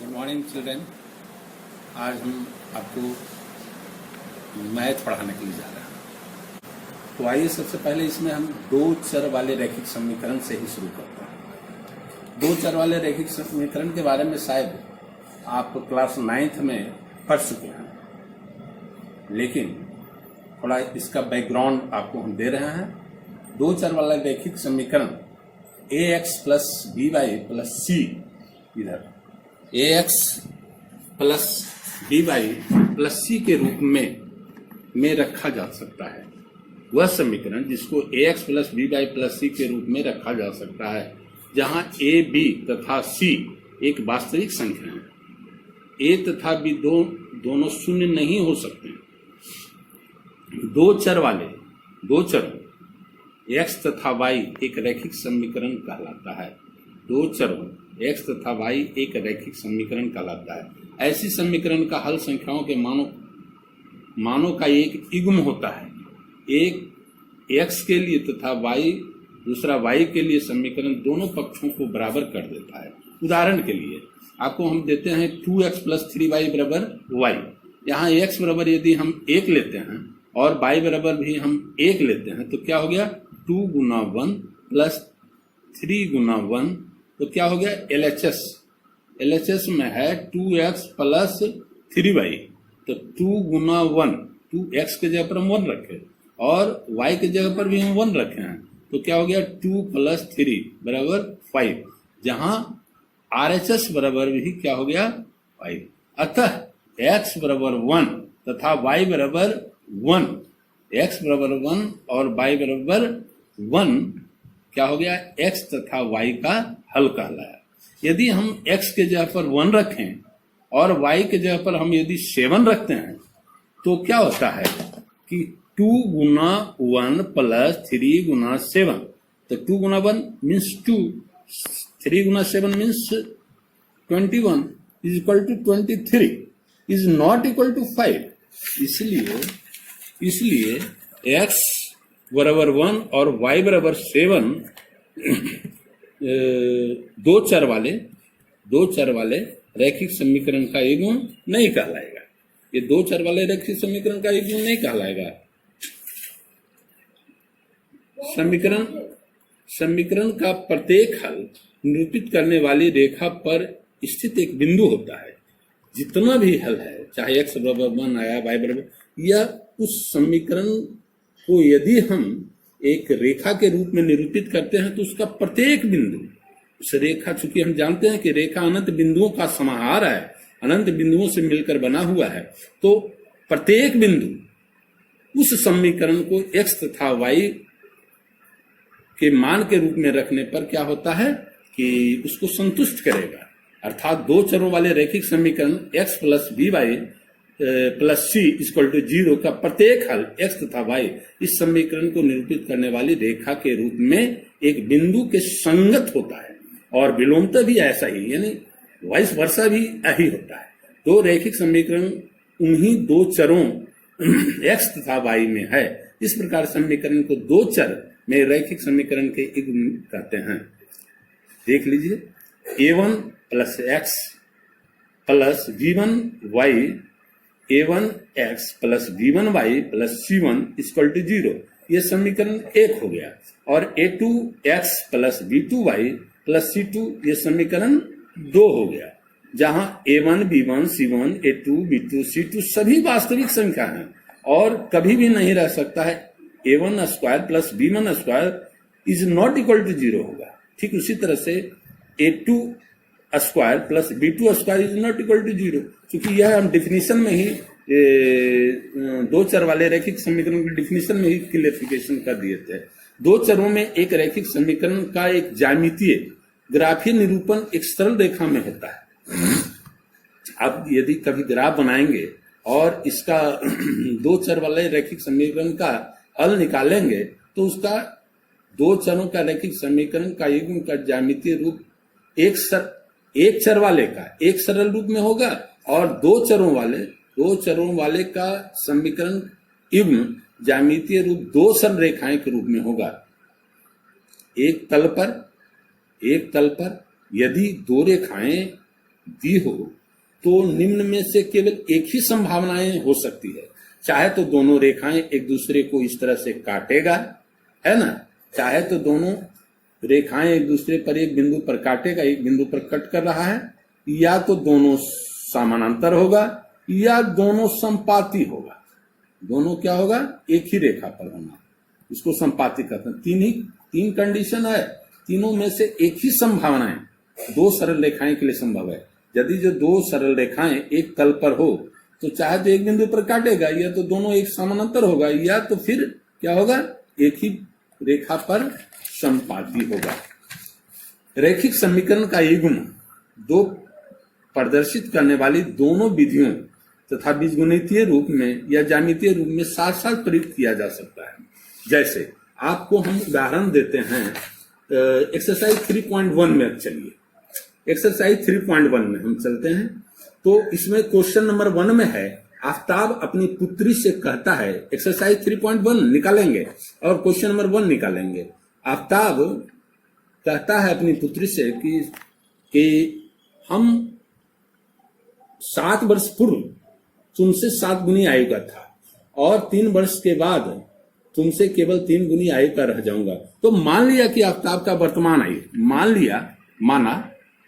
Good morning children. आज हम आपको मैथ पढ़ाने के लिए जा रहे हैं। तो आइए सबसे पहले इसमें हम दो चर वाले रैखिक समीकरण से ही शुरू करते हैं। दो चर वाले रैखिक समीकरण के बारे में शायद आप क्लास 9th में पढ़ चुके हैं, लेकिन थोड़ा इसका बैकग्राउंड आपको हम दे रहे हैं। दो चर वाला रैखिक समीकरण ax plus B Y plus C, इधर ax plus B Y plus C के रूप में रखा जा सकता है। वह समीकरण जिसको ax plus B Y plus C के रूप में रखा जा सकता है, जहां a b तथा c एक वास्तविक संख्या है। a तथा b दोनों शून्य नहीं हो सकते। दो चरों x तथा y एक रैखिक समीकरण कहलाता है। दो चरों x तथा y एक रैखिक समीकरण कहलाता है। ऐसी समीकरण का हल संख्याओं के मानों का एक युग्म होता है। एक x के लिए तथा दूसरा y के लिए समीकरण दोनों पक्षों को बराबर कर देता है। उदाहरण के लिए आपको हम देते हैं 2x प्लस 3y बराबर y। यहाँ x बराबर यदि हम 1 लेते हैं और y बराबर भी हम 1 लेते हैं तो क्या हो गया, 2 गुना 1 प्लस 3 गुना 1, तो क्या हो गया LHS में है 2x प्लस 3y। तो 2 गुना 1, 2x के जगह पर हम 1 रखे और y के जगह पर भी हम 1 रखे हैं, तो क्या हो गया 2 प्लस 3 बराबर 5, जहां RHS बराबर भी क्या हो गया 5। अतः x बराबर 1 तथा y बराबर 1, x बराबर 1 और y बराबर 1 क्या हो गया, x तथा y का हल कहलाया। यदि हम x के जगह पर 1 रखें और y के जगह पर हम यदि 7 रखते हैं तो क्या होता है कि 2 गुना 1 प्लस 3 गुना 7, तो 2 गुना 1 मीन्स 2, 3 गुना 7 means 21 is equal to 23, is not equal to 5। इसलिए x बराबर 1 और y बराबर 7 दो चर वाले रैखिक समीकरण का युग्म नहीं कहलाएगा। ये दो चर वाले रैखिक समीकरण का युग्म नहीं कहलाएगा। समीकरण का प्रत्येक हल निरूपित करने वाली रेखा पर स्थित एक बिंदु होता है। जितना भी हल है, चाहे x बराबर 1 आया, y बराबर, या उस समीकरण को यदि हम एक रेखा के रूप में निरूपित करते हैं तो उसका प्रत्येक बिंदु उस रेखा, चूंकि हम जानते हैं कि रेखा अनंत बिंदुओं का समाहार है, अनंत बिंदुओं से मिलकर बना हुआ है, तो प्रत्येक बिंदु उस समीकरण को x तथा y के मान के रूप में रखने पर क्या होता है कि उसको संतुष्ट करेगा। अर्थात दो चरों वाले रैखिक समीकरण x plus B Y plus C equal to 0 का प्रत्येक हल x तथा y इस समीकरण को निरूपित करने वाली रेखा के रूप में एक बिंदु के संगत होता है, और विलोमतः भी ऐसा ही, यानी वाइस वर्सा भी यही होता है। दो रैखिक समीकरण उन्हीं दो चरों x तथा y में है। इस प्रकार समीकरण को दो चर में रैखिक समीकरण के युग्म कहते हैं। देख लीजिए, a1 plus x plus b1y, a1x plus b1y plus c1 equal to 0, ये समीकरण 1 हो गया। और a2x plus b2y plus c2, ये समीकरण 2 हो गया, जहां a1 b1 c1 a2 b2 c2 सभी वास्तविक संख्या हैं और कभी भी नहीं रह सकता है a1 square plus b1 square is not equal to 0 होगा। ठीक उसी तरह से a2 square plus b2 square is not equal to 0, क्योंकि यह हम डिफिनीशन में ही दो चर वाले रैखिक समीकरण की डिफिनीशन में ही क्लियरिफिकेशन कर दिए थे। दो चरों में एक रैखिक समीकरण का एक ज्यामितीय ग्राफीय निरूपण एक सरल रेखा में होता है। आप यदि कभी ग्राफ बनाएंगे और इसका दो चर वाले रैखिक समीकरण का हल निकालेंगे तो उसका दो चरों का रैखिक समीकरण का युग्म का ज्यामितीय रूप एक चर वाले का एक सरल रूप में होगा और दो चरों वाले का समीकरण युग्म ज्यामितीय रूप दो सरल रेखाएं के रूप में होगा। एक तल पर यदि दो रेखाएं दी हो तो निम्न में से केवल एक ही संभावनाएं हो सकती है। चाहे तो दोनों रेखाएं एक दूसरे को इस तरह से काटेगा, है ना, चाहे तो दोनों रेखाएं एक दूसरे पर एक बिंदु पर काटेगा, एक बिंदु पर कट कर रहा है, या तो दोनों समानांतर होगा या दोनों संपाती होगा। दोनों क्या होगा, एक ही रेखा पर होना, इसको संपाती कहते हैं। तीन कंडीशन है, तीनों में से एक ही संभावना है, दो सरल रेखाएं के लिए संभव है। यदि जो दो सरल रेखाएं एक तल पर हो तो चाहे तो एक बिंदु पर काटेगा, या तो दोनों एक समानांतर होगा, या तो फिर क्या होगा, एक ही रेखा पर संपाती होगा। रैखिक समीकरण का युग्म दो प्रदर्शित करने वाली दोनों विधियों तथा बीजगणितीय रूप में या ज्यामितीय रूप में साथ साथ प्रयुक्त किया जा सकता है। जैसे आपको हम उदाहरण देते हैं एक्सरसाइज 3.1 में। चलिए एक्सरसाइज 3.1 में हम चलते हैं। तो इसमें क्वेश्चन नंबर 1 में है, आफ्ताब अपनी पुत्री से कहता है, एक्सरसाइज 3.1 निकालेंगे और क्वेश्चन नंबर 1 निकालेंगे। आफ्ताब कहता है अपनी पुत्री से कि हम 7 वर्ष पूर्व तुमसे 7 गुनी आयु का था और 3 वर्ष के बाद तुमसे केवल 3 गुनी आयु का रह जाऊंगा। तो मान लिया कि आफ्ताब का वर्तमान आयु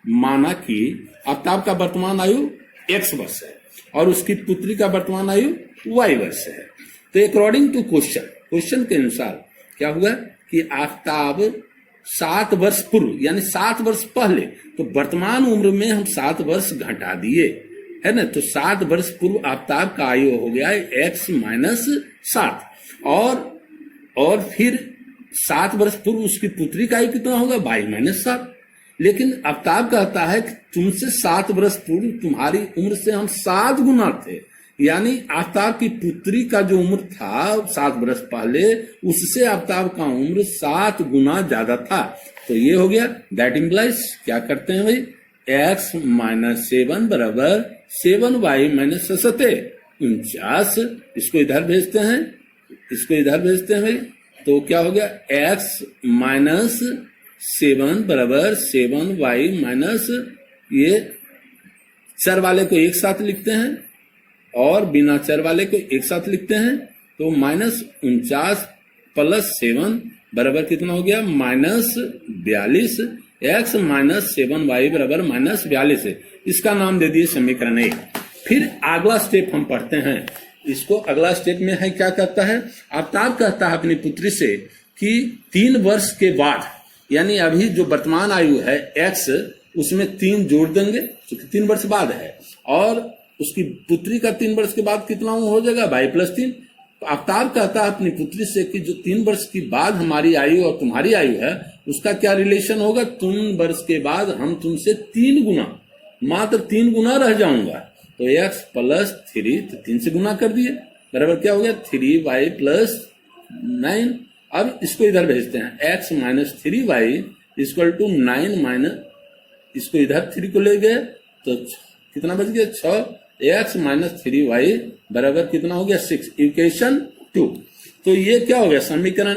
माना कि आफ्ताब का वर्तमान आयु x वर्ष है और उसकी पुत्री का वर्तमान आयु y वर्ष है। तो अकॉर्डिंग टू क्वेश्चन के अनुसार क्या हुआ कि आफ्ताब 7 वर्ष पूर्व यानी 7 वर्ष पहले, तो वर्तमान उम्र में हम 7 वर्ष घटा दिए, है ना। तो 7 वर्ष पूर्व आफ्ताब का आयु हो गया x - 7 और फिर 7 वर्ष पूर्व उसकी पुत्री का आयु कितना होगा, y - 7। लेकिन आफ्ताब कहता है कि तुमसे 7 वर्ष पूर्व तुम्हारी उम्र से हम 7 गुना थे, यानी आफ्ताब की पुत्री का जो उम्र था 7 वर्ष पहले, उससे आफ्ताब का उम्र 7 गुना ज्यादा था। तो ये हो गया, दैट इम्प्लाइज क्या करते हैं भाई, x - 7 बराबर 7y - 7 49। इसको इधर भेजते हैं भाई। तो क्या हो गया, x - 7 बराबर 7y - ये चर वाले को एक साथ लिखते हैं और बिना चर वाले को एक साथ लिखते हैं। तो -49 + 7 बराबर कितना हो गया, -42। x - 7y बराबर -42 है। इसका नाम दे दिए समीकरण 1। फिर अगला स्टेप हम पढ़ते हैं। इसको अगला स्टेप में है, क्या कहता है, आफ्ताब कहता है अपनी पुत्री से कि 3 वर्ष के बाद, यानी अभी जो वर्तमान आयु है x, उसमें 3 जोड़ देंगे क्योंकि 3 वर्ष बाद है, और उसकी पुत्री का 3 वर्ष के बाद कितना हो जाएगा, y + 3। तो आफ्ताब कहता है अपनी पुत्री से कि जो 3 वर्ष की बाद हमारी आयु और तुम्हारी आयु है उसका क्या रिलेशन होगा, 3 वर्ष के बाद हम तुमसे 3 गुना, मात्र 3 गुना रह जाऊंगा। तो x + 3, तो 3 से गुना कर दिए, बराबर क्या हो गया, 3y + 9। अब इसको इधर भेजते हैं, x - 3y = 9 - इसको इधर 3 को ले गए तो कितना बच गया, 6। x - 3y बराबर कितना हो गया, 6। इक्वेशन 2। तो ये क्या हो गया, समीकरण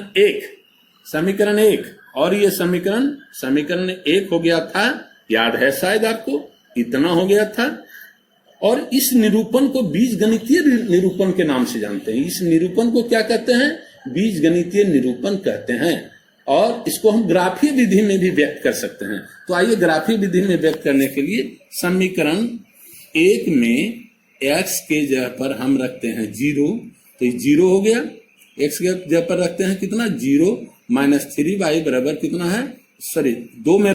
1 और ये समीकरण 1 हो गया था, याद है शायद आपको, इतना हो गया था। और इस निरूपण को बीजगणितीय निरूपण के नाम से जानते हैं। इस निरूपण को क्या कहते हैं, बीजगणितीय निरूपण कहते हैं। और इसको हम ग्राफीय विधि में भी व्यक्त कर सकते हैं। तो आइए ग्राफीय विधि में व्यक्त करने के लिए समीकरण 1 में x के जगह पर हम रखते हैं 0, तो ये 0 हो गया। x के जगह पर रखते हैं कितना, 0 - 3y बराबर कितना है, 2 में